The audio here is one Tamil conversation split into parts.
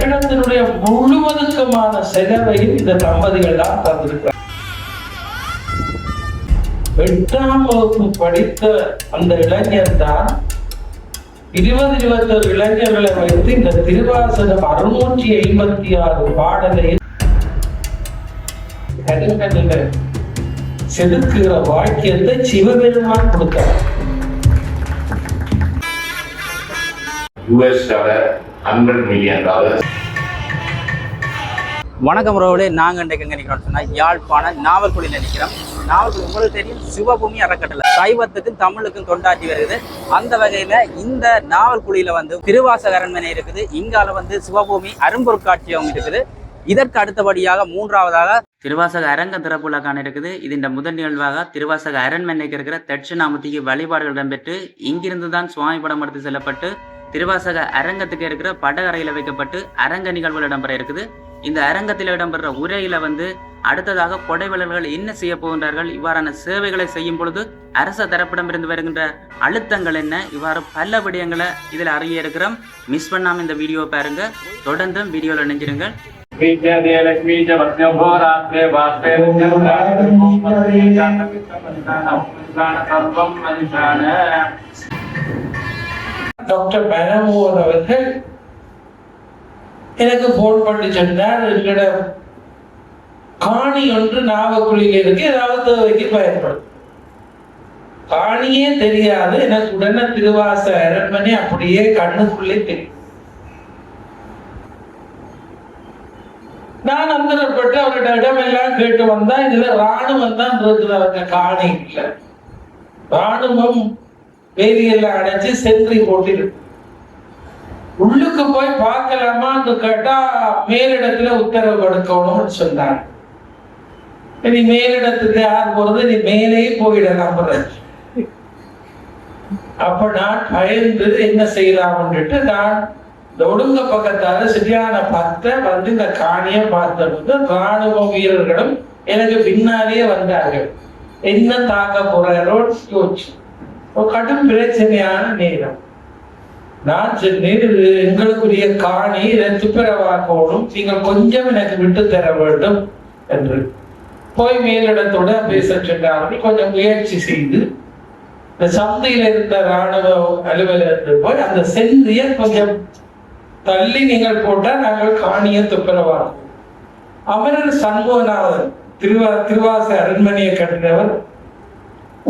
கட்டிடத்தினுடைய முழுவதுக்குமான செலவையும் இந்த தம்பதிகள் தான் தந்திருக்கிறார். 8ஆம் வகுப்பு படித்த அந்த இளைஞர் தான் 20-21 இளைஞர்களை வைத்து இந்த திருவாசகம் 656 பாடலை செதுக்குகிற வாக்கியத்தை சிவபெருமான் கொடுத்தார். $100 million. வணக்கம் ரோடு. நாங்கள் இன்றைக்கு எங்கே நிற்கிறோம்னு சொன்னால் யாழ்ப்பாணம் நாவல்குடியில் நிற்கிறோம். நாவல்குடி உங்களுக்கு தெரியும் சிவபூமி அறக்கட்டளை சைவத்துக்கும் தமிழுக்கும் தொண்டாற்றி வருது. அந்த வகையில் இந்த நாவல்குடியில் வந்து திருவாசக அரண்மனை இருக்குது. இங்கால வந்து சிவபூமி அரும்பொருட்காட்சியம் இருக்குது. இதற்கு அடுத்தபடியாக 3ஆவதாக திருவாசக அரங்க திறப்புலக்கான இருக்குது. இந்த முதல் நிகழ்வாக திருவாசக அரண்மனைக்கு இருக்கிற தட்சிணாமூர்த்திக்கு வழிபாடுகள் இடம்பெற்று இங்கிருந்து தான் சுவாமி படம் எடுத்து செல்லப்பட்டு திருவாசக அரங்கத்துக்கு இருக்கிற படகரையில் வைக்கப்பட்டு அரங்க நிகழ்வுகள் இடம்பெற இருக்குது. இந்த அரங்கத்தில் இடம்பெற உரையில வந்து அடுத்ததாக கொடைவளர்கள் என்ன செய்ய போகின்றார்கள், இவ்வாறான சேவைகளை செய்யும் பொழுது அரச தரப்பிடமிருந்து வருகின்ற அழுத்தங்கள் என்ன, இவ்வாறு பல விடயங்களை இதில் அறிய இருக்கிறோம். மிஸ் பண்ணாம இந்த வீடியோ பாருங்க. தொடர்ந்தும் வீடியோவில் இணைஞ்சிருங்கள். டாக்டர் மனமோகன் அவர்கள் எனக்கு போன் பண்ணி சொன்னார், எங்களோட காணி ஒன்று நாவக்குழியில் இருக்கு, ஏதாவது தேவைக்கு பயன்படும். காணியே தெரியாது எனக்கு. உடனே திருவாச அரண்மனை அப்படியே கண்ணுக்குள்ளே தெரியும். நான் அந்தரப்பட்டு அவரோட இடமெல்லாம் கேட்டு வந்தா இதுல ராணுவம் தான் இருக்குது. அவங்க காணி இல்லை, ராணுவம் வேலியெல்லாம் அடைச்சு சென்றி போட்டிருக்கு. உள்ளுக்கு போய் பார்க்கலாமான்னு கேட்டா மேலிடத்துல உத்தரவு கொடுக்கணும்னு சொன்னாங்க. நீ மேலிடத்துக்கு யார் போறது, நீ மேலேயே போயிடலாம். அப்ப நான் பயந்து என்ன செய்யலாம்னுட்டு நான் இந்த ஒடுங்க பக்கத்தால சரியான பார்த்த வந்து இந்த காணியை பார்த்தபோது ராணுவ வீரர்களும் எனக்கு பின்னாலேயே வந்தார்கள். என்ன தாக்க போறாரோ யோசிச்சு கடும் பிரச்சனையான நேரம். நான் சொன்னேன், எங்களுக்குரிய காணி துப்புரவாக்கணும், நீங்கள் கொஞ்சம் எனக்கு விட்டு தர வேண்டும் என்று போய் மேலிடத்தோட பேச சொன்னார்கள். கொஞ்சம் முயற்சி செய்து இந்த சந்தையில இருந்த ராணுவ அலுவலகத்தில் போய் அந்த செந்திய கொஞ்சம் தள்ளி நீங்கள் போட்டால் நாங்கள் காணியை துப்புரவாக்கும். அமரர் சண்முகநாதன் திருவாச அரண்மனையை கட்டினவர்,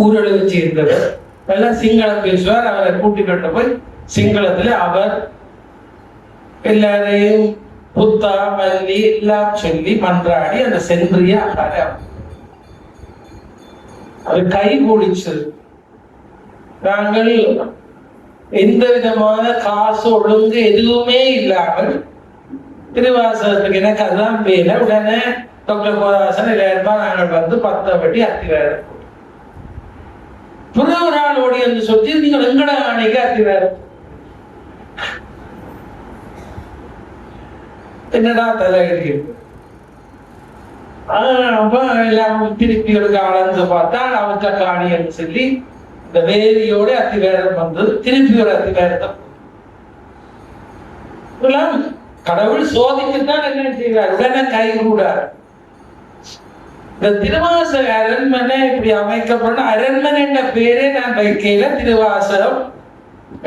ஊரளவு சேர்ந்தவர், எல்லாம் சிங்களம் பேசுவார். அவரை கூட்டிக்கிட்டு போய் சிங்களத்துல அவர் எல்லாரையும் புத்தா மல்லி எல்லாம் சொல்லி மன்றாடி அந்த சென்றிய அது கை கூடிச்சது. நாங்கள் எந்த விதமான காசு ஒழுங்கு எதுவுமே இல்லாமல் திருவாசகத்துக்கு எனக்கு அதுதான் பேர. உடனே டாக்டர் கோதாசன் 2000 நாங்கள் வந்து 10 வட்டி அத்திவாரம் புற ஒரு நாள் ஓடி வந்து சொல்லி நீங்கள் எங்கட அணைக்கு அத்திவாரம் என்னடா தலையடி. எல்லாம் திருப்பி ஒரு அளந்து பார்த்தா அவற்ற காணின்னு சொல்லி இந்த வேதியோட அத்திவேரம் வந்தது. திருப்பி ஒரு அத்திவேரத்தை கடவுள் சோதிக்கத்தான் என்ன செய்வார், உடனே கை கூடார். இந்த திருவாசக அரண்மனை இப்படி அமைக்கப்பட்ட அரண்மனை என்ற பேரே நான் வைக்கையில திருவாசகம்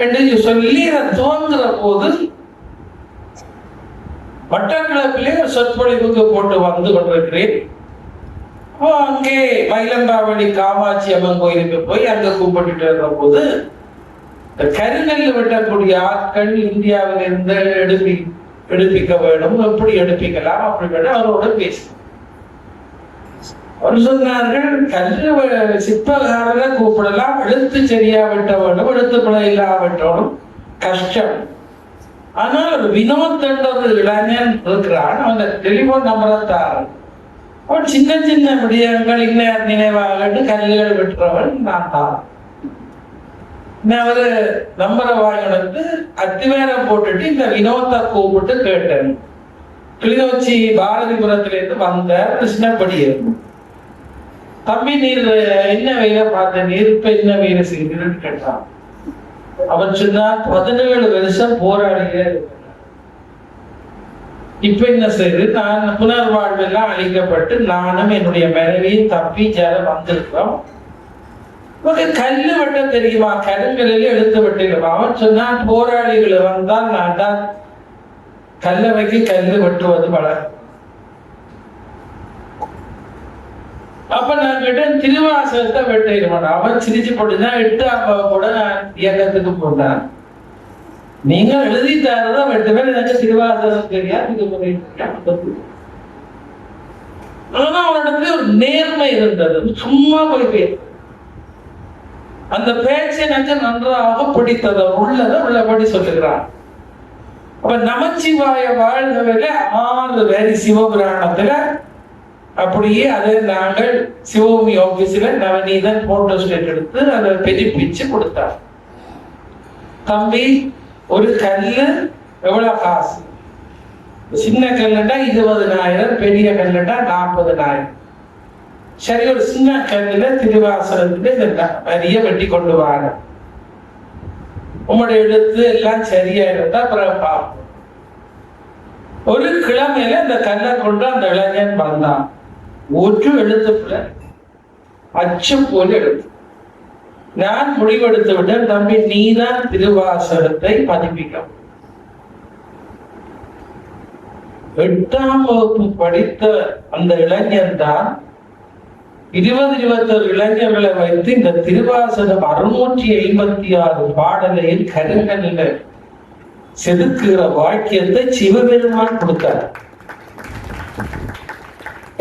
என்று சொல்லி அதை துவங்குற போது மட்டக்களப்பிலே சொற்பொழிவுக்கு போட்டு வந்து கொண்டிருக்கிறேன். அங்கே மயிலங்காவடி காமாட்சி அம்மன் கோயிலுக்கு போய் அங்க கும்பிட்டுட்டு இருந்த போது கருநெல் வெட்டக்கூடிய ஆட்கள் இந்தியாவில் இருந்து எடுப்பிக்க வேண்டும், எப்படி எடுப்பிக்கலாம் அப்படின்னு அவரோட பேச அவர் சொன்னார்கள், கல்வி சிற்பகாரரை கூப்பிடலாம், எழுத்து சரியா விட்ட வேண்டும், எழுத்து பிழை இல்லாவிட்டோடும் கஷ்டம். ஆனால் ஒரு வினோத் என்ற ஒரு இளைஞன் இருக்கிறான், அவங்க டெலிபோன் நம்பரை தாரன். அவன் சின்ன சின்ன விடயங்கள் இன்னும் நினைவாக கல்லுகள் விட்டுறவன் நான் தான். அவரு நம்பரை வாங்கினது அத்திவேரம் போட்டுட்டு இந்த வினோத்தை கூப்பிட்டு கேட்டேன். கிளிநொச்சி பாரதிபுரத்திலிருந்து வந்த கிருஷ்ணப்படியே, தம்பி நீர் என்ன வேலை பார்த்த, நீர் இப்ப என்ன வேலை செய்கிறன்னு கேட்டான். அவன் சொன்னா 17 வருஷம் போராடிய இப்ப என்ன செய்யுது, நான் புனர்வாழ்வெல்லாம் அழிக்கப்பட்டு நானும் என்னுடைய மனைவியும் தப்பி ஜால வந்திருக்கிறோம். கல்லு வெட்ட தெரியுமா, கருங்கலில் எழுத்து வெட்டிடுமா. அவன் சொன்னான், போராளிகள் வந்தால் நான் தான் கல்லவைக்கு கல்லு வெட்டுவது வளர். அப்ப நான் கிட்ட திருவாசகத்தை வெட்டிடுவேன். அவன் சிரிச்சு போட்டுதான் 8ஆம் கூட நான் இயக்கத்துக்கு போனான். நீங்க எழுதி தரதான் வெட்டுவேன், எனக்கு திருவாசகம் தெரியாது. ஆனா அவனிடத்துல ஒரு நேர்மை இருந்தது. சும்மா போய் பேச அந்த பேச்சு எனக்கு நன்றாக பிடித்தது. உள்ளதை உள்ளபடி சொல்லுகிறான். அப்ப நமச்சிவாய வாழ்கவில 6 வரி சிவபுராணத்துல அப்படியே அதை நாங்கள் சிவபூமி ஆபீஸ்ல நவநீதன் போட்டோ ஸ்டேட் எடுத்து அதை பெருப்பிச்சு கொடுத்தார். தம்பி, ஒரு கல்லு எவ்வளவு காசு? சின்ன கல்லுண்டா 20,000, பெரிய கல்லுண்டா 40,000. சரி, ஒரு சின்ன கல்லுல திருவாசகத்துக்கு வரிய வெட்டி கொண்டு வாங்க. உங்களுடைய எழுத்து எல்லாம் சரியா இருந்தா அப்புறம் பார்ப்போம். ஒரு கிழமையில அந்த கல்லை கொண்டு அந்த இளைஞன் வந்தான். ஒரு எழுத்துக்குள்ள அச்சு போல எழுத்து. நான் முடிவெடுத்து விட்டேன், தம்பி நீதான் திருவாசகத்தை பதிப்பிக்க. 8ஆம் வகுப்பு படித்த அந்த இளைஞன் தான் 20-21 இளைஞர்களை வைத்து இந்த திருவாசகம் 656 பாடலையில் கருங்கல்ல செதுக்குகிற வாக்கியத்தை சிவபெருமான் கொடுத்தார்.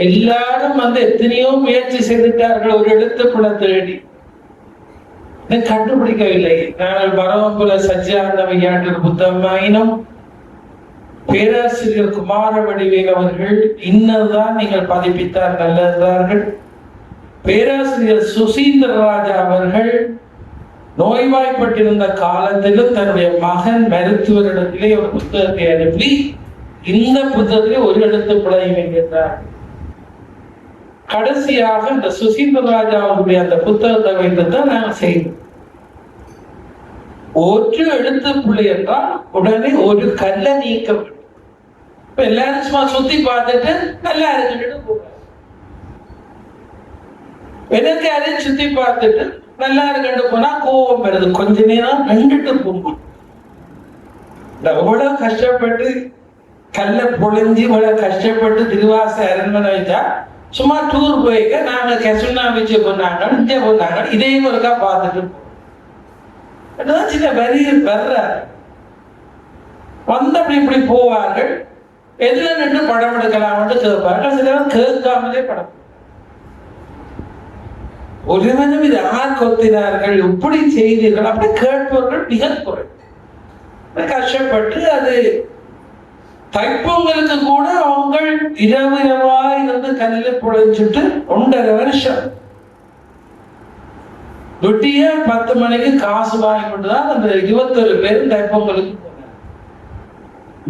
எல்லாரும் எத்தனையோ முயற்சி செய்துட்டார்கள் ஒரு எழுத்துக்குள்ள தேடி, கண்டுபிடிக்கவில்லை. நாங்கள் பரவம்புல சச்சியானந்த விளையாட்டு புத்தகமாயினும் பேராசிரியர் குமார வடிவேல் அவர்கள் இன்னதுதான் நீங்கள் பதிப்பித்தார் நல்லதார்கள். பேராசிரியர் சுசீந்திர ராஜா அவர்கள் நோய்வாய்ப்பட்டிருந்த காலத்திலும் தன்னுடைய மகன் மருத்துவரிடத்திலே ஒரு புத்தகத்தை அனுப்பி இந்த புத்தகத்திலே ஒரு எழுத்து பிழையும் என்கிறார். கடைசியாக இந்த சுசீந்திர ராஜா அவருடைய அந்த புத்தகத்தை வைத்துதான் நாங்கள் செய்தோம். ஒரு எழுத்து பிள்ளை என்றால் உடனே ஒரு கல்லை நீக்க வேண்டும். இப்ப எல்லாரும் சும்மா சுத்தி பார்த்துட்டு நல்லா இருக்குன்னு போவாங்க. எனக்கு அதையும் சுத்தி பார்த்துட்டு நல்லா இருக்குன்னு போனா கோபம் வருது. கொஞ்ச நேரம் நின்றுட்டு போகும். எவ்வளவு கஷ்டப்பட்டு கல்லை பொழிஞ்சு இவ்வளவு கஷ்டப்பட்டு திருவாச அரண்மனை வச்சா சும்மா டூர் போய்க்க நாங்க கெசுனா வச்சு போனாங்க, இங்கே போனாங்க, இதையும் ஒருக்கா பார்த்துட்டு சில வரி வர்ற வந்து அப்படி இப்படி போவார்கள். எதுல நின்று படம் எடுக்கலாம்னு கேட்பார்கள். சிலர் கேட்காமலே படம். ஒருவனும் இது யார் கொத்தினார்கள், எப்படி செய்தீர்கள் அப்படி கேட்பவர்கள் மிக குறை. கஷ்டப்பட்டு அது தைப்பொங்கலுக்கு கூட அவங்க இரவா இருந்து கல்ல பொழைச்சிட்டு 1.5 வருஷம் வெட்டிய 10 மணிக்கு காசு வாங்கி கொண்டுதான் அந்த 21 பேரும் தைப்பொங்கலுக்கு போனாங்க.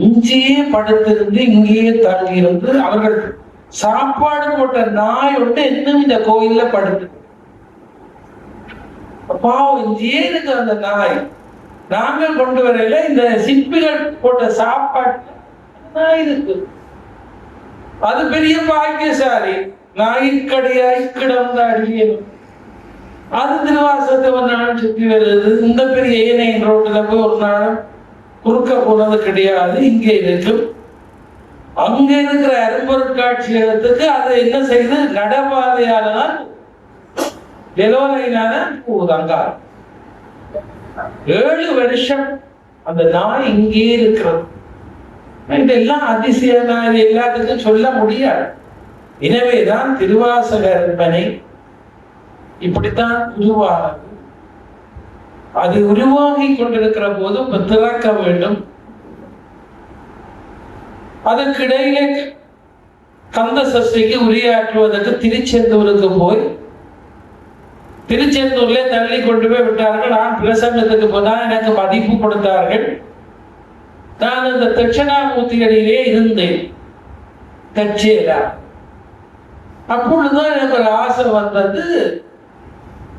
இங்கேயே படுத்திருந்து இங்கேயே தங்கி இருந்து அவர்கள் சாப்பாடு போட்ட நாய் ஒன்று இன்னும் இந்த கோயில்ல படுத்து. பாவம் இங்கேயே இருக்கு அந்த நாய். நாங்கள் கொண்டு வரையில இந்த சிற்பிகள் போட்ட சாப்பாடு இருக்கு. அது பெரிய பாக்கியசாலி. நாய்க்கடையாய் கிடந்த அடியணும். அது திருவாசகத்தை ஒரு நாள் சுற்றி வருது. இந்த பெரிய ஏனையின் ரோட்டுல போய் ஒரு நாள் குறுக்க போனது கிடையாது. இங்கே இருக்கும். அங்க இருக்கிற அரும்பொருட்காட்சியகத்துக்கு அது என்ன செய்யுது, நடபாதையாலதான் டெலோலைனால போகுது. அங்க 7 வருஷம் அந்த நாய் இங்கே இருக்கிறது. இதெல்லாம் அதிசயம். நான் எல்லாத்துக்கும் சொல்ல முடியாது. எனவேதான் திருவாசக அரண்மனை இப்படித்தான் உருவானது. அது உருவாகி கொண்டிருக்கிற போது திறக்க வேண்டும். அதற்கிடையிலே கந்த சஷ்டிக்கு உரையாற்றுவதற்கு திருச்செந்தூருக்கு போய் திருச்செந்தூர்ல தள்ளி கொண்டு போய் விட்டார்கள். நான் பிரசங்கத்துக்கு போனால் எனக்கு மதிப்பு கொடுத்தார்கள். நான் அந்த தட்சிணாமூர்த்திகளிலே இருந்தேன் கட்சியில. அப்பொழுதுதான் எனக்கு ஒரு ஆசை வந்தது.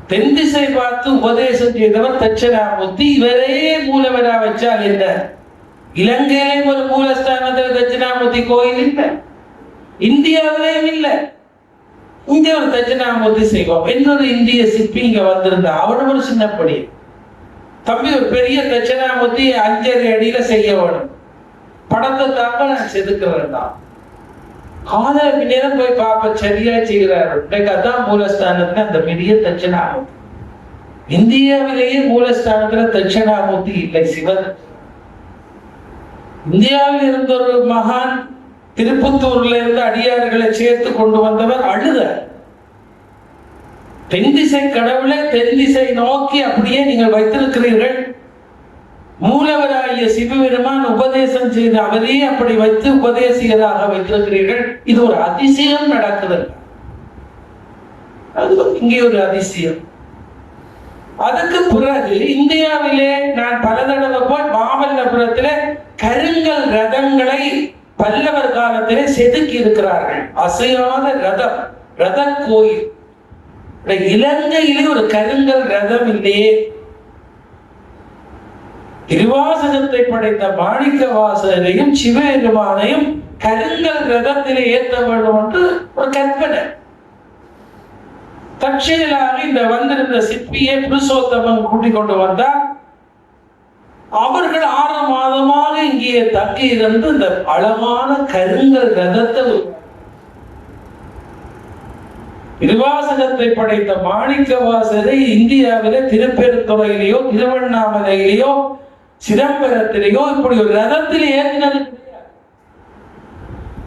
தென் திசை பார்த்து உபதேசம் செய்தவர் தட்சிணாமூர்த்தி. இவரே மூலவரா வச்சால் என்ன, இலங்கையிலும் ஒரு மூலஸ்தானத்தில் தட்சிணாமூர்த்தி கோயில் இல்லை, இந்தியாவிலேயும் இல்லை. இங்க ஒரு தட்சிணாமூர்த்தி செய்வோம். இன்னொரு இந்திய சிற்பி இங்க வந்திருந்தா அவனும் ஒரு சின்னப்படி தம்பி ஒரு பெரிய தட்சிணாமூர்த்தி 5.5 அடியில செய்ய வேணும், படத்தை தாங்க நான் செதுக்கிறேன் தான். காதல பின்னேரம் போய் பார்ப்ப சரியா செய்கிறாரு. அதான் மூலஸ்தானத்துல அந்த பெரிய தட்சிணாமூர்த்தி. இந்தியாவிலேயே மூலஸ்தானத்துல தட்சிணாமூர்த்தி இல்லை, சிவன். இந்தியாவில் இருந்த ஒரு மகான் திருப்பத்தூர்ல இருந்து அடியார்களை சேர்த்து கொண்டு வந்தவர் அழுத. தென் திசை கடவுளை தென் திசை நோக்கி அப்படியே நீங்கள் வைத்திருக்கிறீர்கள். மூலவராகிய சிவபெருமான் உபதேசம் செய்து அவரே அப்படி வைத்து உபதேசியதாக வைத்திருக்கிறீர்கள். இது ஒரு அதிசயம் நடக்குது. அது இங்கே ஒரு அதிசயம். அதுக்கு பிறகு இந்தியாவிலே நான் பல தடவை போய் மாமல்லபுரத்திலே கருங்கல் ரதங்களை பல்லவர் காலத்திலே செதுக்கி இருக்கிறார்கள். அசையாத ரதம், ரத கோயில். இலங்கையிலே ஒரு கருங்கல் ரதம் இல்லையே. திருவாசகத்தை படைத்த மாணிக்க வாசகரையும் சிவபெருமானையும் கருங்கல் ரதத்திலே ஏற்ற வேண்டும் என்று ஒரு கற்பனை. தற்செயலாக இந்த வந்திருந்த சிற்பியை புருஷோத்தமன் கூட்டிக் கொண்டு வந்தார். அவர்கள் 6 மாதமாக இங்கே தங்கி இருந்து இந்த அழகான கருங்கல் ரதத்தை, திருவாசகத்தை படைத்த மாணிக்க வாசகரை இந்தியாவிலே திருப்பெருந்துறையிலேயோ திருவண்ணாமலையிலேயோ சிதம்பரத்திலேயோ இப்படி ஒரு ரதத்தில் ஏற்றினது கிடையாது.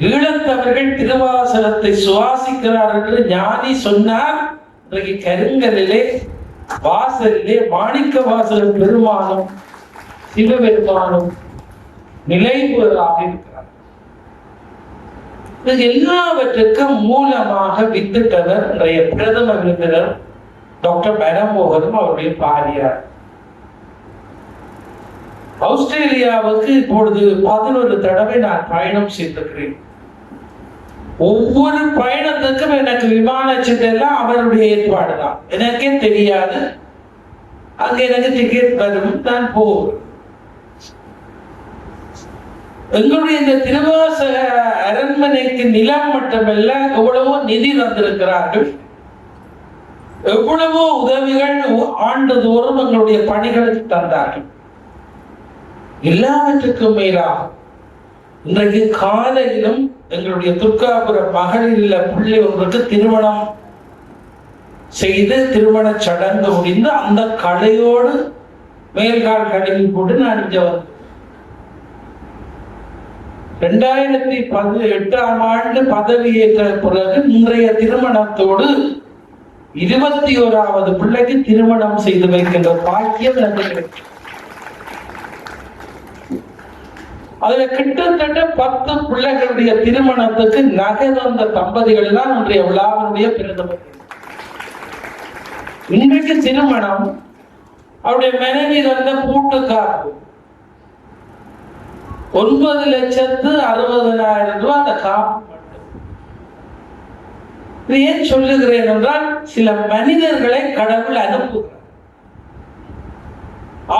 ஈழத்தவர்கள் திருவாசகத்தை சுவாசிக்கிறார்கள் என்று ஞானி சொன்னார். இன்றைக்கு கருங்கலிலே வாசலிலே மாணிக்க வாசகர் பெருமானும் சிவபெருமானும் நிலைபெறாக இருக்கிறார். எல்லாவற்றுக்கும் மூலமாக வித்திட்டவர் இன்றைய பிரதம விருந்தினர் டாக்டர் மனமோகனும் அவருடைய பாரியார். ஆஸ்திரேலியாவுக்கு இப்பொழுது 11 தடவை நான் பயணம் செய்திருக்கிறேன். ஒவ்வொரு பயணத்துக்கும் எனக்கு விமான சீட்டெல்லாம் அவருடைய ஏற்பாடு தான். எனக்கே தெரியாது. அங்க எனக்கு டிக்கெட் வரும், நான் போவேன். எங்களுடைய இந்த திருவாசக அரண்மனைக்கு நிலம் மட்டுமல்ல, எவ்வளவோ நிதி தந்திருக்கிறார்கள், எவ்வளவோ உதவிகள் ஆண்டுதோறும் எங்களுடைய பணிகளுக்கு தந்தார்கள். எல்லாவற்றுக்கும் மேலாக இன்றைக்கு காலையிலும் எங்களுடைய துர்காபுர மகளிர் இல்ல பிள்ளை ஒன்றுக்கு திருமணம் செய்து திருமண சடங்கு முடிந்து அந்த கலையோடு மேல்கால் கழுவி போட்டு நான் இங்க வந்தேன். 2018ஆம் ஆண்டு பதவியேற்ற பிறகு இன்றைய திருமணத்தோடு 21வது பிள்ளைக்கு திருமணம் செய்து வைக்கின்ற பாக்கியம் எனக்கு கிடைக்கும். அதுல கிட்டத்தட்ட 10 பிள்ளைகளுடைய திருமணத்துக்கு நகை தந்த தம்பதிகள் தான் இன்றைய விழாவினுடைய பிரதமர். இன்றைக்கு திருமணம் அவருடைய மனைவி தந்த பூட்டு காப்பு 9,60,000 ரூபாய். அந்த காப்பு மட்டும். ஏன் சொல்லுகிறேன் என்றால், சில மனிதர்களை கடவுள் அனுப்புகிறார்.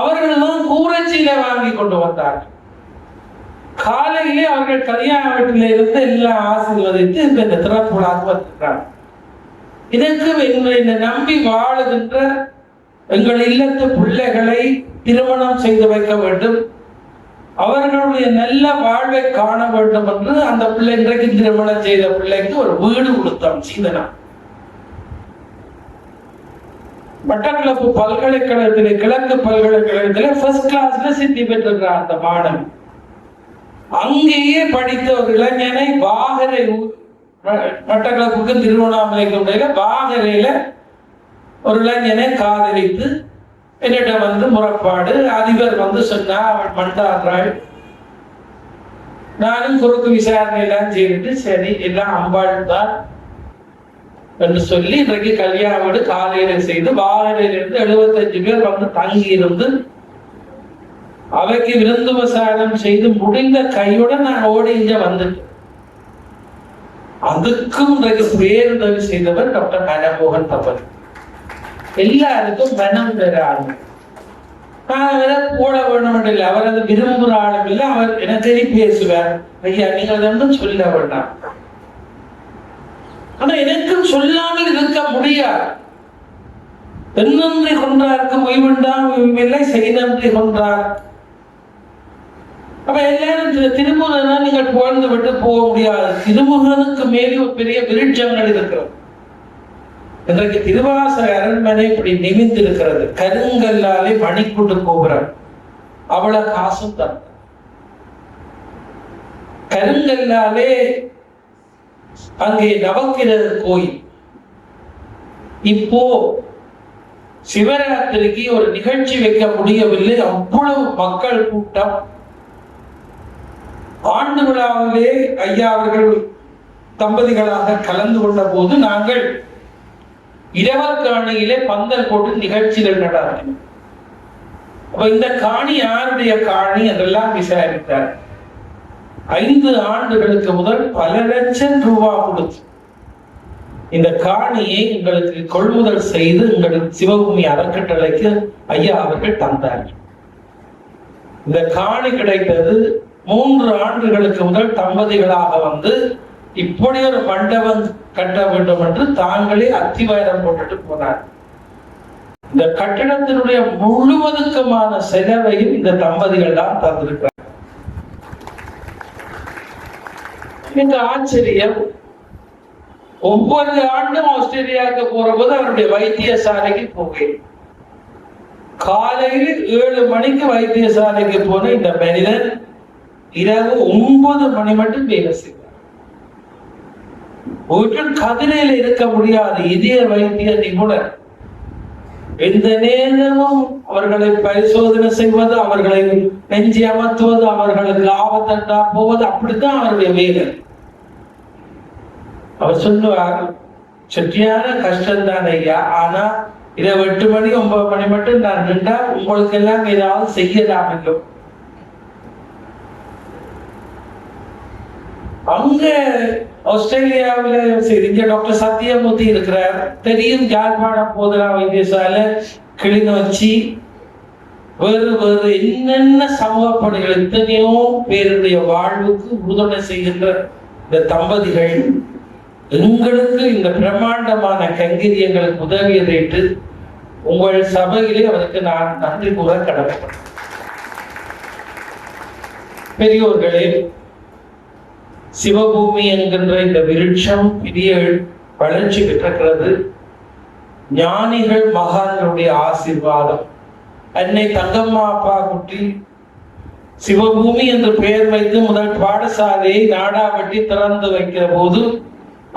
அவர்கள் தான் கூரைச்சீலை வாங்கி கொண்டு வந்தார்கள். காலையிலே அவர்கள் கல்யாண வீட்டில இருந்து எல்லாம் ஆசீர்வதித்து இந்த திறப்புலாக வந்திருக்கிறார். இதற்கு என்னை நம்பி வாழுகின்ற எங்கள் இல்லத்து பிள்ளைகளை திருமணம் செய்து வைக்க வேண்டும், அவர்களுடைய நல்ல வாழ்வை காண வேண்டும் என்று அந்த பிள்ளை இன்றைக்கு திருமணம் செய்த பிள்ளைக்கு ஒரு வீடு கொடுத்தோம். சீதனா மட்டக்களப்பு பல்கலைக்கழகத்திலே, கிழக்கு பல்கலைக்கழகத்திலே ஃபர்ஸ்ட் கிளாஸ்ல சித்தி பெற்றிருக்கிறார் அந்த மாணவன். அங்கேயே படித்த ஒரு இளைஞனை வாகரை, மட்டக்களப்புக்கு திருவண்ணாமலைக்கு இடையில வாகரையில ஒரு இளைஞனை காதலித்து என்னிட்ட வந்து முறைப்பாடு. அதிபர் வந்து சொன்னா அவள் மண்டாடுறாள். நானும் குறுக்கு விசாரணை எல்லாம் செய்துட்டு சரி எல்லாம் அம்பாள் தான் என்று சொல்லி இன்றைக்கு கல்யாண வீடு காலையில செய்து வாகரையிலிருந்து 75 பேர் வந்து தங்கி இருந்து அவைக்கு விருந்து விசாரணம் செய்து முடிந்த கையுடன் நான் ஓடி இங்க வந்துட்டேன். அதுக்கும் இன்றைக்கு பேருதவி செய்தவர் டாக்டர் மனமோகன் தம்பதி. எல்லாருக்கும் மனம் பெறாது. நான் அவரை போட வேணும் இல்லை, அவர் அதை விரும்புகிற ஆளும் இல்லை, அவர் எனக்கு பேசுவார். ஐயா நீங்கள் அதை சொல்ல வேண்டாம். ஆனா எனக்கும் சொல்லாமல் இருக்க முடியாது. பெண்ணன்றி கொன்றார்க்கு ஓய்வுண்டாம் இல்லை, செய்நன்றி கொன்றார். அப்ப எல்லாரும் திருமுருகனா நீங்கள் புகழ்ந்து விட்டு போக முடியாது. திருமுருகனுக்கு மேலே ஒரு பெரிய விருட்சங்கள் இருக்கிறது. இன்றைக்கு திருவாசக அரண்மனை இப்படி நிமிந்து இருக்கிறது. கருங்கல்லாலே மணிக்கூட்டு கோபுரம், அவ்வளவு காசும் தான். கருங்கல்லாலே அங்கே நவக்கிரக கோயில். இப்போ சிவராத்திரிக்கு ஒரு நிகழ்ச்சி வைக்க முடியவில்லை, அவ்வளவு மக்கள் கூட்டம். ஆண்டு விழாவிலே ஐயா அவர்கள் தம்பதிகளாக கலந்து கொண்ட போது நாங்கள் இரவர் காணியிலே பந்தல் போட்டு நிகழ்ச்சிகள் நடாத்தினோம். அப்ப இந்த காணி யாருடைய காணி என்றெல்லாம் விசாரித்தார். 5 ஆண்டுகளுக்கு முதல் பல லட்சம் ரூபாய் கொடுத்து இந்த காணியை உங்களுக்கு கொள்முதல் செய்து உங்களுக்கு சிவபூமி அறக்கட்டளைக்கு ஐயா அவர்கள் தந்தார்கள். இந்த காணி கிடைத்தது 3 ஆண்டுகளுக்கு முதல் தம்பதிகளாக வந்து இப்படி ஒரு மண்டபம் கட்ட வேண்டும் என்று தாங்களே அத்திவாரம் போட்டுட்டு போனார். இந்த கட்டிடத்தினுடைய முழுவதுக்குமான செலவையும் இந்த தம்பதிகள் தான் தந்திருக்கிறார். இந்த ஆச்சரியம், ஒவ்வொரு ஆண்டும் ஆஸ்திரேலியாவுக்கு போற போது அவருடைய வைத்தியசாலைக்கு போவேன். காலையில் 7 மணிக்கு வைத்தியசாலைக்கு போன இந்த மனிதன் இரவு 9 மணி மட்டும் வேலை செய்வார். வீட்டில் கதிரையில் இருக்க முடியாது. இதய வைத்திய நிபுணர் எந்த நேரமும் அவர்களை பரிசோதனை செய்வது, அவர்களை நெஞ்சி அமர்த்துவது, அவர்களுக்கு ஆபத்தண்டா போவது, அப்படித்தான் அவருடைய வேலை. அவர் சொல்லுவார், சற்றியான கஷ்டம்தான் ஐயா, ஆனா இதை 8 மணி 9 மணி மட்டும் நான் நின்றா உங்களுக்கு எல்லாம் ஏதாவது செய்யலாம் இல்லை. அங்க ஆஸ்திரேலியாவில் இங்க டாக்டர் சத்யமூர்த்தி இருக்கிறார், தெரியும். யாழ்ப்பாணம் போதனா வைத்தியசாலை, கிளிநொச்சி, வேறு வேறு என்னென்ன சமூக பணிகள், எத்தனையோ பேருடைய வாழ்வுக்கு உறுதுணை செய்கின்ற இந்த தம்பதிகள் எங்களுக்கு இந்த பிரம்மாண்டமான கைங்கரியங்களுக்கு உதவியதைட்டு உங்கள் சபையிலே அவருக்கு நான் நன்றி கூற கடமைப்பட்டேன். பெரியோர்களே, சிவபூமி என்கின்ற இந்த விருட்சம் பெரிய வளர்ச்சி பெற்றிருக்கிறது. ஞானிகள் மகான்களுடைய ஆசீர்வாதம். அன்னை தங்கம்மா அப்பா குட்டி சிவபூமி என்று பெயர் வைத்து முதல் பாடசாலையை நாடாவட்டி திறந்து வைக்கிற போது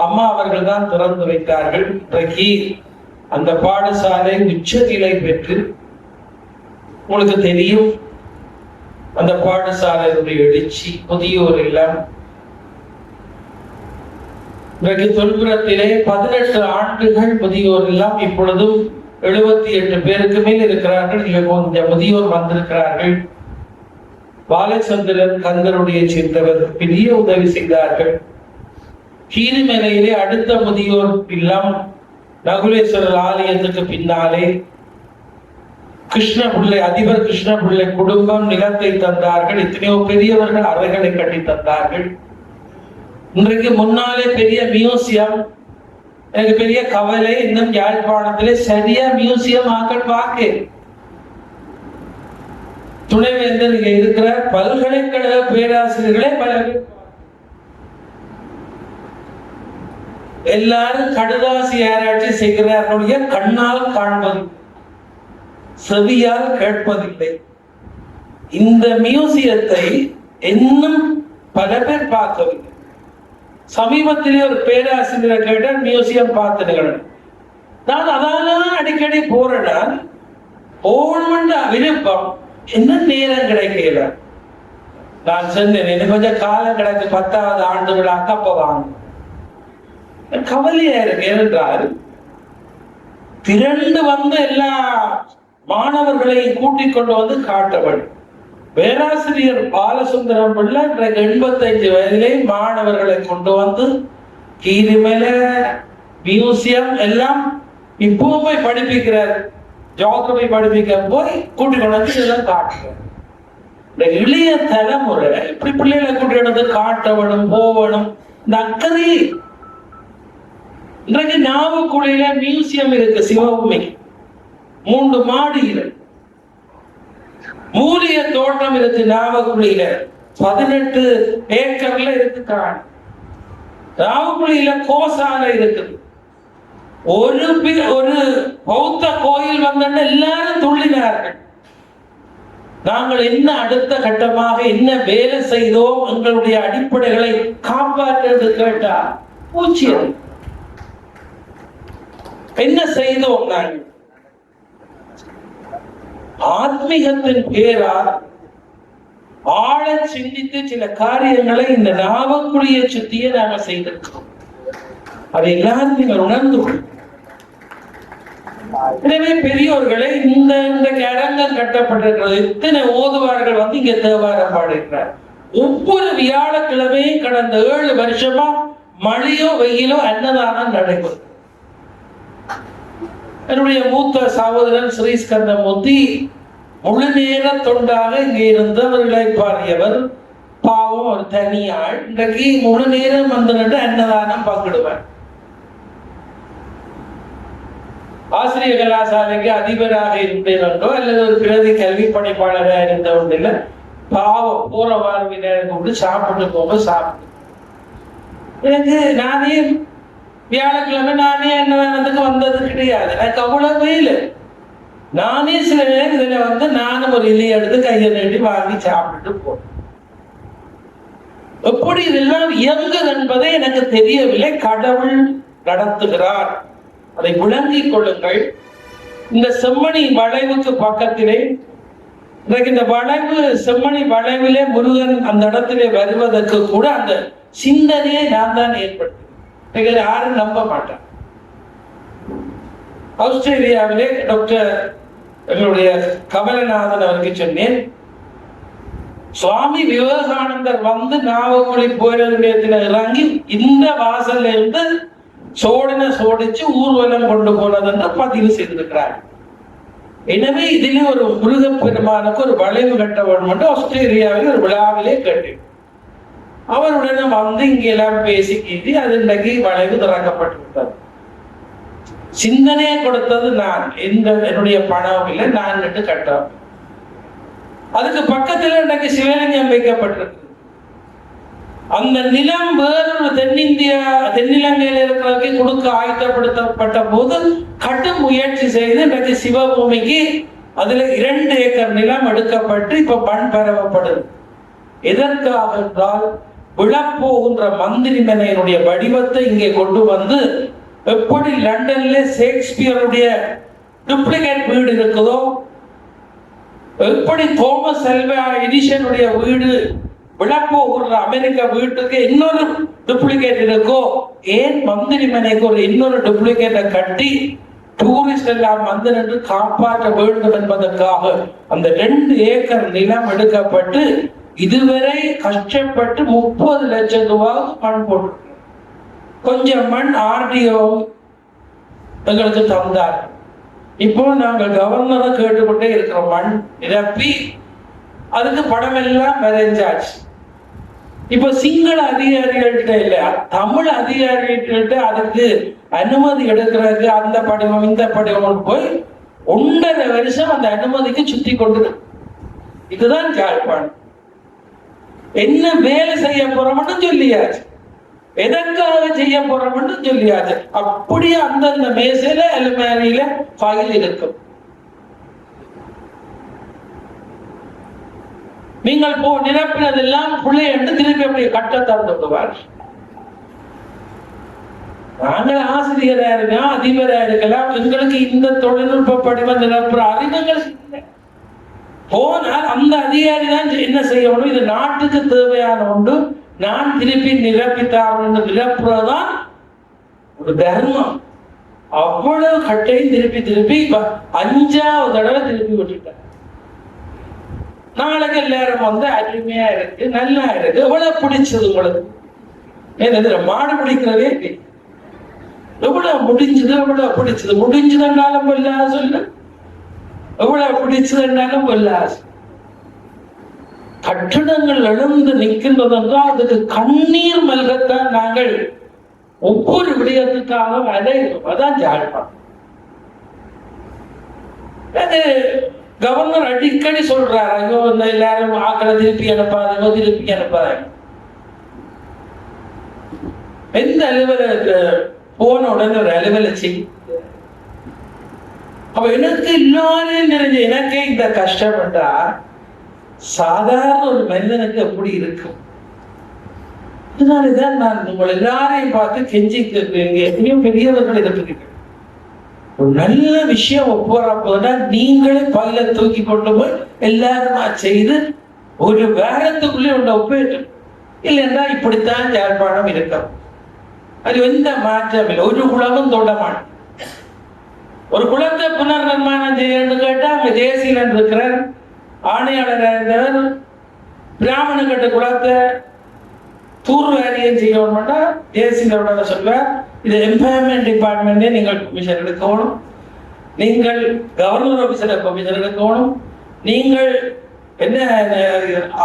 அம்மா அவர்கள் தான் திறந்து வைத்தார்கள். இன்றைக்கு அந்த பாடசாலை உச்ச நிலை பெற்று, உங்களுக்கு தெரியும் அந்த பாடசாலையுடைய எழுச்சி, முதியோர் இல்லம். இன்றைக்கு தொல்புரத்திலே 18 ஆண்டுகள் முதியோர் இல்லம். இப்பொழுதும் 78 பேருக்கு மேல் இருக்கிறார்கள். கொஞ்சம் முதியோர் வந்திருக்கிறார்கள். பாலச்சந்திரன் கந்தருடைய சேர்ந்தவர் பெரிய உதவி செய்தார்கள். கீரிமலையிலே அடுத்த முதியோர் இல்லம் நகுலேஸ்வரர் ஆலயத்துக்கு பின்னாலே கிருஷ்ணபிள்ளை, அதிபர் கிருஷ்ணபிள்ளை குடும்பம் நிலத்தை தந்தார்கள். எத்தனையோ பெரியவர்கள் அறைகளை கட்டி தந்தார்கள். இன்றைக்கு முன்னாலே பெரிய மியூசியம். எனக்கு பெரிய கவலை, இன்னும் யாழ்ப்பாணத்திலே சரியா மியூசியம் ஆக்கள் பார்க்க. துணைவேந்தர் இங்க இருக்கிற பல்கலைக்கழக பேராசிரியர்களே பல எல்லாரும் கடுதாசி ஆராய்ச்சி செய்கிறார்களுடைய கண்ணால் காண்பது, செவியால் கேட்பதில்லை. இந்த மியூசியத்தை இன்னும் பல பேர் பார்க்கவில்லை. சமீபத்திலே ஒரு பேராசிரியர் கேட்டால் மியூசியம் பார்த்துடுங்கள். நான் அதான் அடிக்கடி போறேன். போகணும்ன்ற விருப்பம், என்ன நேரம் கிடைக்கல. நான் சொன்னேன், எனக்கு கொஞ்சம் காலம் கிடைக்கு, 10வது ஆண்டு விழாக்கு அப்ப வாங்க. கவலையா இருக்கு. ஏனென்றால் திரண்டு வந்த எல்லா மாணவர்களையும் கூட்டிக் கொண்டு வந்து காட்டவன் பேராசிரியர் பாலசுந்தரம் பிள்ளை 85 வயதிலே மாணவர்களை கொண்டு வந்து கீரிமலை மியூசியம் எல்லாம் இப்பவும் போய் படிப்பிக்கிறார். ஜியோகிரபி படிப்பிக்க போய் கூட்டிக் கொண்டு இதெல்லாம் காட்டுறேன். இந்த இளைய தலைமுறை இப்படி பிள்ளைகளை கூட்டிட்டு காட்டவனும் போவனும் இந்த அக்கறை. இன்றைக்கு நாவக்குழியில மியூசியம் இருக்கு, சிவபூமி 3 மாடிகள், மூலிகை தோட்டம் இருக்கு நாவக்குழியில 18 ஏக்கர்ல இருக்கு. நாவக்குழியில கோசாலை இருக்குது. ஒரு பௌத்த கோயில் வந்தோன்னு எல்லாரும் துள்ளினார்கள். நாங்கள் என்ன அடுத்த கட்டமாக என்ன வேலை செய்தோம், எங்களுடைய அடிப்படைகளை காப்பாற்றது கேட்டா பூச்சியம். என்ன செய்தோம்? நாங்கள் ஆத்மீகத்தின் பேரால் ஆழ சிந்தித்து சில காரியங்களை இந்த நாவக்குழியை சுத்தியே நாங்கள் செய்திருக்கிறோம். அதை எல்லாரும் நீங்கள் உணர்ந்து கொள்ளும். எனவே பெரியோர்களை இந்த அரங்கம் கட்டப்பட்டிருக்கிறது. எத்தனை ஓதுவார்கள் வந்து இங்க தேவாரம் பாடுகிறார். ஒவ்வொரு வியாழக்கிழமையும் கடந்த 7 வருஷமா மழையோ வெயிலோ அன்னதானம் நடைபெறும். என்னுடைய மூத்த சகோதரன் ஸ்ரீஸ்கந்தமூர்த்தி முழு நேர தொண்டாக இங்கே இருந்தவர்களை பாடியவர். பாவம் ஒரு தனியாள். இன்றைக்கு முழு நேரம் வந்து அன்னதானம் பங்கிடுவார். ஆசிரிய கலாசாலைக்கு அதிபராக இருந்தேனோ அல்லது ஒரு பிரதி கல்வி பணிப்பாளராக இருந்தவன் பாவம் போற வாழ்வினருக்கு சாப்பிட்டு போக சாப்பிட்டு எனக்கு நானே வியாழக்கிழமை நானே அன்னதானத்துக்கு வந்தது கிடையாது. எனக்கு அவ்வளவு வெயில். நானே சில நேரம் இதுல வந்து நானும் ஒரு இலையை எடுத்து கையை நீட்டி வாங்கி சாப்பிட்டு போனேன். எப்படி இதெல்லாம் இயங்குது என்பதை எனக்கு தெரியவில்லை. கடவுள் நடத்துகிறார், அதை விளங்கிக் கொள்ளுங்கள். இந்த செம்மணி வளைவுக்கு பக்கத்திலே இன்றைக்கு இந்த வளைவு, செம்மணி வளைவிலே முருகன் அந்த இடத்திலே வருவதற்கு கூட அந்த சிந்தனையை நான் தான் ஏற்படுத்தினேன். யாரும் நம்ப மாட்டேன். ஆஸ்திரேலியாவிலே டாக்டர் எங்களுடைய கமலநாதன் அவருக்கு சொன்னேன், சுவாமி விவேகானந்தர் வந்து நாவக்குழி போயிடத்தில் இறங்கி இந்த வாசல்ல இருந்து சோடனை சோடிச்சு ஊர்வலம் கொண்டு போனது என்று பதிவு செய்திருக்கிறார். எனவே இதிலே ஒரு முருகப்பெருமானுக்கு ஒரு வளைவு கட்ட வேண்டும் என்று ஆஸ்திரேலியாவில் ஒரு விழாவிலே கேட்டேன். அவருடனே வந்து இங்கெல்லாம் பேசி கீட்டி அது இன்றைக்கு வளைவு திறக்கப்பட்டிருக்கிறது. சிந்தனையை கொடுத்தது நான், என்னுடைய பணம் இல்லை, நான் கட்டோம். அதுக்கு பக்கத்தில் இன்றைக்கு சிவலிங்கம் வைக்கப்பட்டிருக்கு. அந்த நிலம் வேறொரு தென்னிலங்கையில் இருக்கிறதுக்கு கொடுக்க ஆயத்தப்படுத்தப்பட்ட போது கடும் முயற்சி செய்து இன்றைக்கு சிவபூமிக்கு அதுல 2 ஏக்கர் நிலம் எடுக்கப்பட்டு இப்ப மண் பரவப்படுது. எதற்காக என்றால் விழப்போகின்ற மந்திரி மனையினுடைய வடிவத்தை இங்கே கொண்டு வந்து, எப்படி லண்டன்ல ஷேக்ஸ்பியருடைய டூப்ளிகேட் வீடு இருக்குதோ, எப்படி தோமஸ் அல்வா எடிசனுடைய வீடு விழப்போகிற அமெரிக்க வீட்டுக்கு இன்னொரு டூப்ளிகேட் இருக்கோ, ஏன் மந்திரி மனைக்கு ஒரு இன்னொரு டூப்ளிகேட்டை கட்டி டூரிஸ்ட் எல்லாம் வந்து நின்று காப்பாற்ற வேண்டும் என்பதற்காக அந்த 2 ஏக்கர் நிலம் எடுக்கப்பட்டு இதுவரை கஷ்டப்பட்டு 30 லட்சம் ரூபாய் மண் போட்டு, கொஞ்சம் மண் ஆர்டிஓ எங்களுக்கு தந்தார். இப்போ நாங்கள் கவர்னரை கேட்டுக்கொண்டே இருக்கிறோம். மண் நிரப்பி அதுக்கு படம் எல்லாம் வரைஞ்சாச்சு. இப்ப சிங்கள அதிகாரிகள்கிட்ட இல்ல, தமிழ் அதிகாரிகள்கிட்ட அதுக்கு அனுமதி எடுக்கிறதுக்கு அந்த படிவம் இந்த படிவம் போய் 1.5 வருஷம் அந்த அனுமதிக்கு சுத்தி கொண்டு. இதுதான் யாழ்ப்பாணம். என்ன வேலை செய்ய போறோம்னு சொல்லியாச்சு, எதற்காக செய்ய போறோம்னு சொல்லியாச்சு. அப்படியே அந்தந்த மேசையில அலுமாரியில ஃபைல் இருக்கும். நீங்கள் நிரப்பினதெல்லாம் பிள்ளை என்று திருப்பி அப்படி கட்ட தந்து விடுவார். நாங்கள் ஆசிரியரா இருக்கலாம், அதிபரா இருக்கலாம், எங்களுக்கு இந்த தொழில்நுட்ப படிவம் நிரப்புற அறிவுகள் போனால் அந்த அதிகாரி தான் என்ன செய்யணும், இது நாட்டுக்கு தேவையான ஒன்று, நான் திருப்பி நிரப்பித்தான் நிரப்புறதுதான் ஒரு தர்மம். அவ்வளவு கட்டையும் திருப்பி 5ஆவது தடவை திருப்பி விட்டுட்டார். நாளைக்கு எல்லாரும் வந்து அருமையா இருக்கு, நல்லா இருக்கு, எவ்வளவு பிடிச்சது உங்களுக்கு. மாடு பிடிக்கிறதே எவ்வளவு முடிஞ்சது, எவ்வளவு பிடிச்சது, முடிஞ்சதுனாலும் இல்லாத சொல்லு எவ்வளவு பிடிச்சதுன்னாலும் பொல்லாது. கட்டிடங்கள் எழுந்து நிற்கின்றது என்றால் அதுக்கு கண்ணீர் மல்கத்தான் நாங்கள் ஒவ்வொரு விடயத்துக்காக அடைகிறோம். அதான் யாழ்ப்பாணம். கவர்னர் அடிக்கடி சொல்றாரு, ஐயோ இந்த எல்லாரும் ஆக்களை திருப்பி அனுப்பாதோ திருப்பி அனுப்பாங்க. எந்த அலுவலக போன உடனே ஒரு அலுவலச்சி அப்ப எனக்கு எல்லாரும் நிறைஞ்ச எனக்கே இந்த கஷ்டப்பட்டா சாதாரண ஒரு மனிதனுக்கு எப்படி இருக்கும்? இதனாலதான் நான் உங்கள் எல்லாரையும் பார்த்து கெஞ்சி கேட்கிறேன். எத்தனையோ பெரியவர்கள் இருப்பீர்கள். ஒரு நல்ல விஷயம் ஒப்புறப்போனா நீங்களே பல்ல தூக்கி கொண்டு போய் எல்லாருமா செய்து ஒரு வாரத்துக்குள்ளே உள்ள ஒப்பிட்டு இல்லைன்னா இப்படித்தான் யாழ்ப்பாணம் இருக்கும். அது எந்த மாற்றம் இல்லை. ஒரு குளமும் தோண்டமான ஒரு குளத்தை புனர் நிர்மாணம் செய்யணும்னு கேட்டா அங்க தேசியன் இருக்கிறார், ஆணையாளர் இருந்தவர், பிராமண கட்ட குளத்தை தூர்வாரியம் செய்யணும்னா தேசியனோட சொல்வார், இது எம்பவர்மெண்ட் டிபார்ட்மெண்டே நீங்கள் கமிஷன் எடுக்கணும், நீங்கள் கவர்னர் ஆபீஸர கமிஷன் எடுக்கணும், நீங்கள் என்ன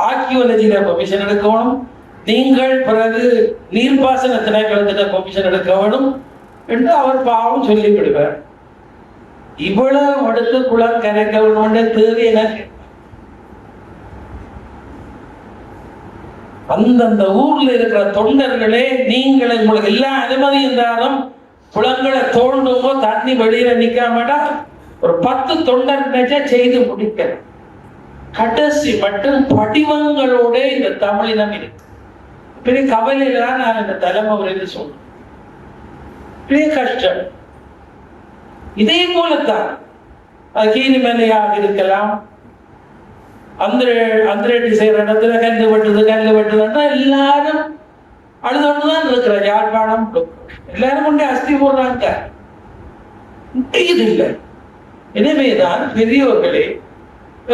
ஆர்கியோலஜியில கமிஷன் எடுக்கணும், நீங்கள் பிறகு நீர்ப்பாசன திணைக்களத்தில கமிஷன் எடுக்க வேணும் என்று அவர் பாவம் சொல்லிவிடுவார். இவ்வளவு அடுத்து குளம் கரைக்க வேண்டும் தேவை எனக்கு. அந்தந்த ஊர்ல இருக்கிற தொண்டர்களே, நீங்கள் உங்களுக்கு எல்லா அனுமதி இருந்தாலும் குளங்களை தோண்டுமோ தண்ணி வெளியில நிக்காமடா ஒரு 10 தொண்டர் நினைச்சா செய்து முடிக்க கடைசி மட்டும் படிவங்களோட இந்த தமிழினம் இருக்கு. பெரிய கவலையில தான் நான் இந்த தலைமை உரையில் சொல்றேன். பெரிய கஷ்டம். இதே போலத்தான் அது கீரிமலையாக இருக்கலாம், அந்திரேட்டி செய்யற இடத்துல கல்லு வெட்டுதுன்னா எல்லாரும் அழுதொண்டுதான் இருக்கிற யாழ்ப்பாணம். எல்லாரும் கொண்டே அஸ்தி போடுறாங்க. இது இல்லை. எனவேதான் பெரியோர்களே,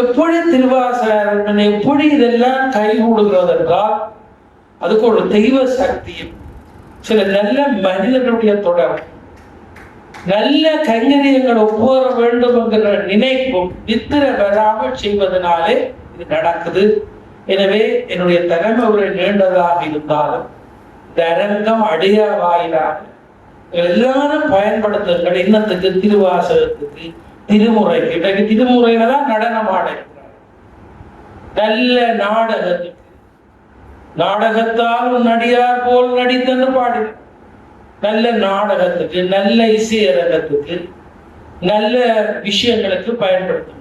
எப்படி திருவாசகன் எப்படி இதெல்லாம் கைகூடுகிறது என்றால் அதுக்கு ஒரு தெய்வ சக்தியும் சில நல்ல மனிதர்களுடைய தொடர்பு, நல்ல கைங்கரியங்கள் ஒப்புவர வேண்டும் என்கிற நினைப்பும் நித்திர வராமல் செய்வதனாலே இது நடக்குது. எனவே என்னுடைய தலைமை உரை நீண்டதாக இருந்தாலும் இந்த அரங்கம் அடைய வாயிலாக எல்லாரும் பயன்படுத்துங்கள். இன்னத்துக்கு திருவாசகத்துக்கு, திருமுறைக்கு. இன்றைக்கு திருமுறையில தான் நடனம் ஆட இருக்கிறார். நல்ல நாடகத்துக்கு, நாடகத்தால் நடிகார் போல் நடித்தன்னு பாடு. நல்ல நாடகத்துக்கு, நல்ல இசையரங்கத்துக்கு, நல்ல விஷயங்களுக்கு பயன்படுத்தணும்.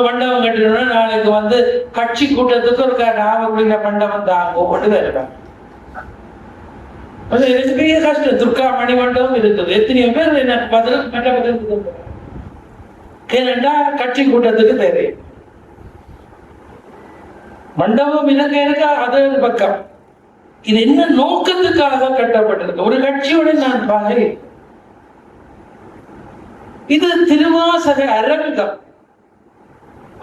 மண்டபம் கட்டணும்னா நாளைக்கு கட்சி கூட்டத்துக்கு ஒரு நாவக்குடியில மண்டபம் தாங்க இருக்காங்க. பெரிய கஷ்டம். துர்கா மணி மண்டபம் இருக்குது. எத்தனையோ பேர் என்ன மண்டபத்துக்கு ஏனென்றா கட்சி கூட்டத்துக்கு தேவை மண்டபம் இருக்க அது பக்கம். இது என்ன நோக்கத்துக்காக கட்டப்பட்டிருக்கு? ஒரு கட்சியோட நான் பார்க்கிறேன். இது திருவாசக அரங்கம்.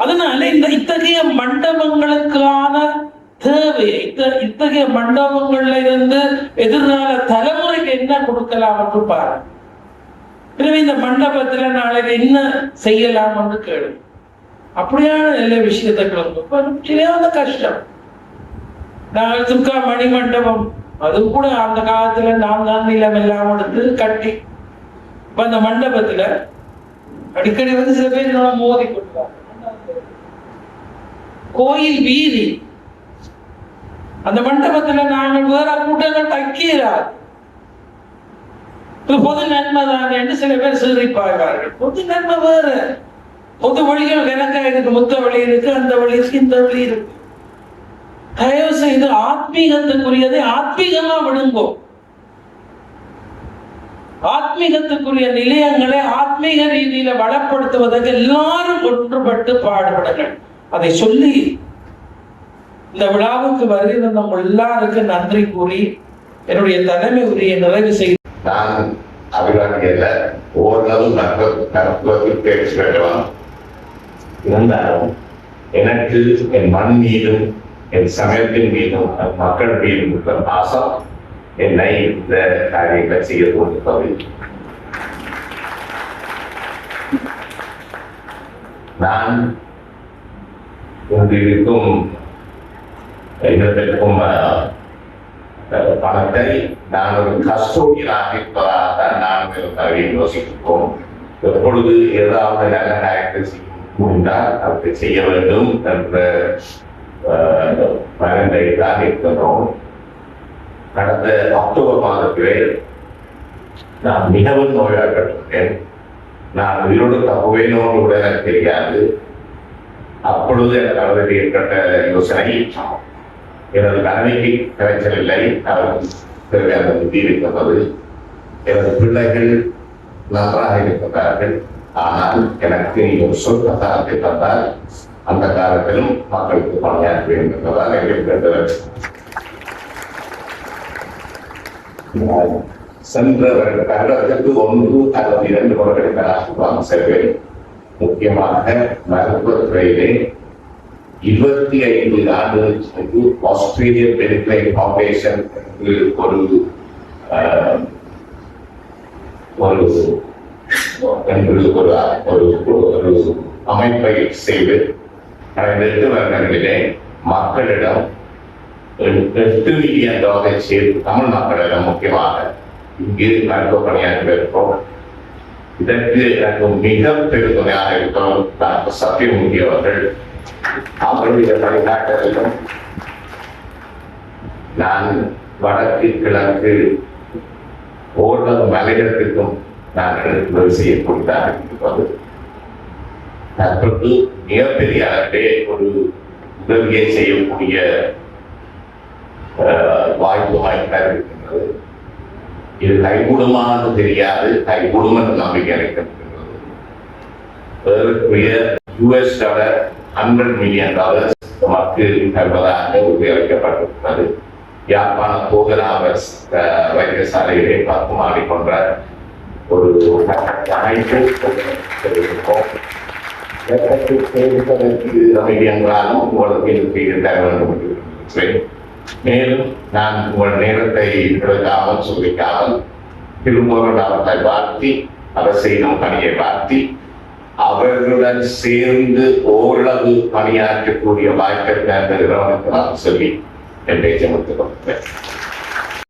அதனால இந்த இத்தகைய மண்டபங்களுக்கான தேவையை, இத்தகைய மண்டபங்கள்ல இருந்து எதிர்கால தலைமுறைக்கு என்ன கொடுக்கலாம் என்று பாருங்க. எனவே இந்த மண்டபத்துல நாளைக்கு என்ன செய்யலாம் என்று கேளு. அப்படியான எல்லா விஷயத்தை கிளம்ப கஷ்டம். நாங்கள் துர்கா மணி மண்டபம் அது கூட அந்த காலத்துல நாம் தான் நிலம் எல்லாம் எடுத்து கட்டி அந்த மண்டபத்துல அடிக்கடி சில பேர் மோதி கொடுப்பாங்க. கோயில் வீதி அந்த மண்டபத்துல நாங்கள் வேற கூட்டங்கள் தைக்கிறார். பொது நன்மை தான் என்று சில பேர் சிரிப்பார்கள். பொது நன்மை வேற. பொது வழிகள் கணக்கா இருக்கு. முத்த வழி இருக்கு, அந்த வழி இருக்கு, இந்த வழி இருக்கு. தயவு செய்து ஆத்மீகத்துக்குரியதை ஆத்மீகமா விடுங்கோ. ஆத்மீகத்துக்குரிய நிலையங்களை ஆத்மீக ரீதியில வளப்படுத்துவதற்கு எல்லாரும் ஒன்றுபட்டு பாடுபடுங்கள். அதை சொல்லி இந்த விழாவுக்கு வருகிற எல்லாருக்கும் நன்றி கூறி என்னுடைய தலைமை உரையை நிறைவு செய்து நான் அபிராமியல்ல ஓரளவு நடத்துவதற்கு பேச்சு வேண்டுவான். இருந்தாலும் எனக்கு என் மண் மீதும் என் சமயத்தின் மீதும் மக்கள் மீதும் இருக்கிற பாசம் என்னை இந்த காரியங்களை செய்ய தோன்றுகிறது. நான் இங்கு இருக்கும் இதற்கும் பணத்தை நான் ஒரு கஸ்டோடியனாக இருப்பதாக நானும் யோசிக்கிறோம். எப்பொழுது ஏதாவது நல்ல காரியத்தை செய்ய முடிந்தால் அதை செய்ய வேண்டும் என்ற மனதை தான் இருக்கின்றோம். கடந்த அக்டோபர் மாதத்திலே நான் மிகவும் நோயாளப்பட்டிருந்தேன். நான் உயிரோடு தப்புவேனோ கூட எனக்கு தெரியாது. அப்பொழுது எனக்கு அவருக்கு ஏற்பட்ட யோசனை, எனது மனைவிக்கு கிடைச்சல் இல்லை, அவருக்கு தேவையான புத்தி இருக்கின்றது, எனது பிள்ளைகள் நன்றாக இருக்கின்றார்கள், ஆனால் எனக்கு ஒரு சொற்கத்தாரத்தை தந்தால் அந்த காலத்திலும் மக்களுக்கு பணியாற்ற வேண்டும் என்பதால் எங்களுக்கு சென்ற வருடத்திற்கு 1 அல்லது 2 வருடங்களாக செல்வேன். முக்கியமாக மருத்துவத்துறையிலே 25 ஆண்டுகளுக்கு ஆஸ்திரேலியன் மெடிக்கல் ஃபவுண்டேஷன் ஒரு அமைப்பை செய்து கடந்த 8 வருடங்களிலே மக்களிடம் $8 மில்லியன் சேர்த்து தமிழ் மக்களிடம் முக்கியமாக இங்கு மருத்துவ பணியாற்றி இருக்கிறோம். இதற்கு எனக்கு மிக பெருமையாக இருக்கிறோம் டாக்டர் சத்யமூர்த்தி அவர்கள். அவருடைய வழிகாட்டலிலும் நான் வடக்கு கிழக்கு ஓரளவு மலையிடத்திற்கும் நாங்கள் உதவி செய்யக்கூடியதாக இருக்கிறது. தற்போது மிகப்பெரிய அளவிலே ஒரு உதவியை செய்யக்கூடிய வாய்ப்பு இருக்கின்றது. இது கைகூடுமானது தெரியாது, கைகூடும் என்ற நம்பிக்கை இருக்கின்றது. $100 மில்லியன் நமக்கு தருவதாக உறுதியளிக்கப்பட்டிருக்கிறது. யாழ்ப்பாண போதனா வைத்தியசாலையிலே பத்மாடி போன்ற ஒரு அமைப்பு என்றாலும் உங்களுக்கு தர வேண்டும் என்று. மேலும் நான் உங்கள் நேரத்தை எடுக்காமல் சொல்லிக்காமல் திரும்பவும் அவர்களை வாழ்த்தி அவர் செய்யும் பணியை வாழ்த்தி அவர்களுடன் சேர்ந்து ஓரளவு பணியாற்றக்கூடிய வாய்ப்பை நான் சொல்லி என் பேச்சை முடித்துக் கொள்கிறேன்.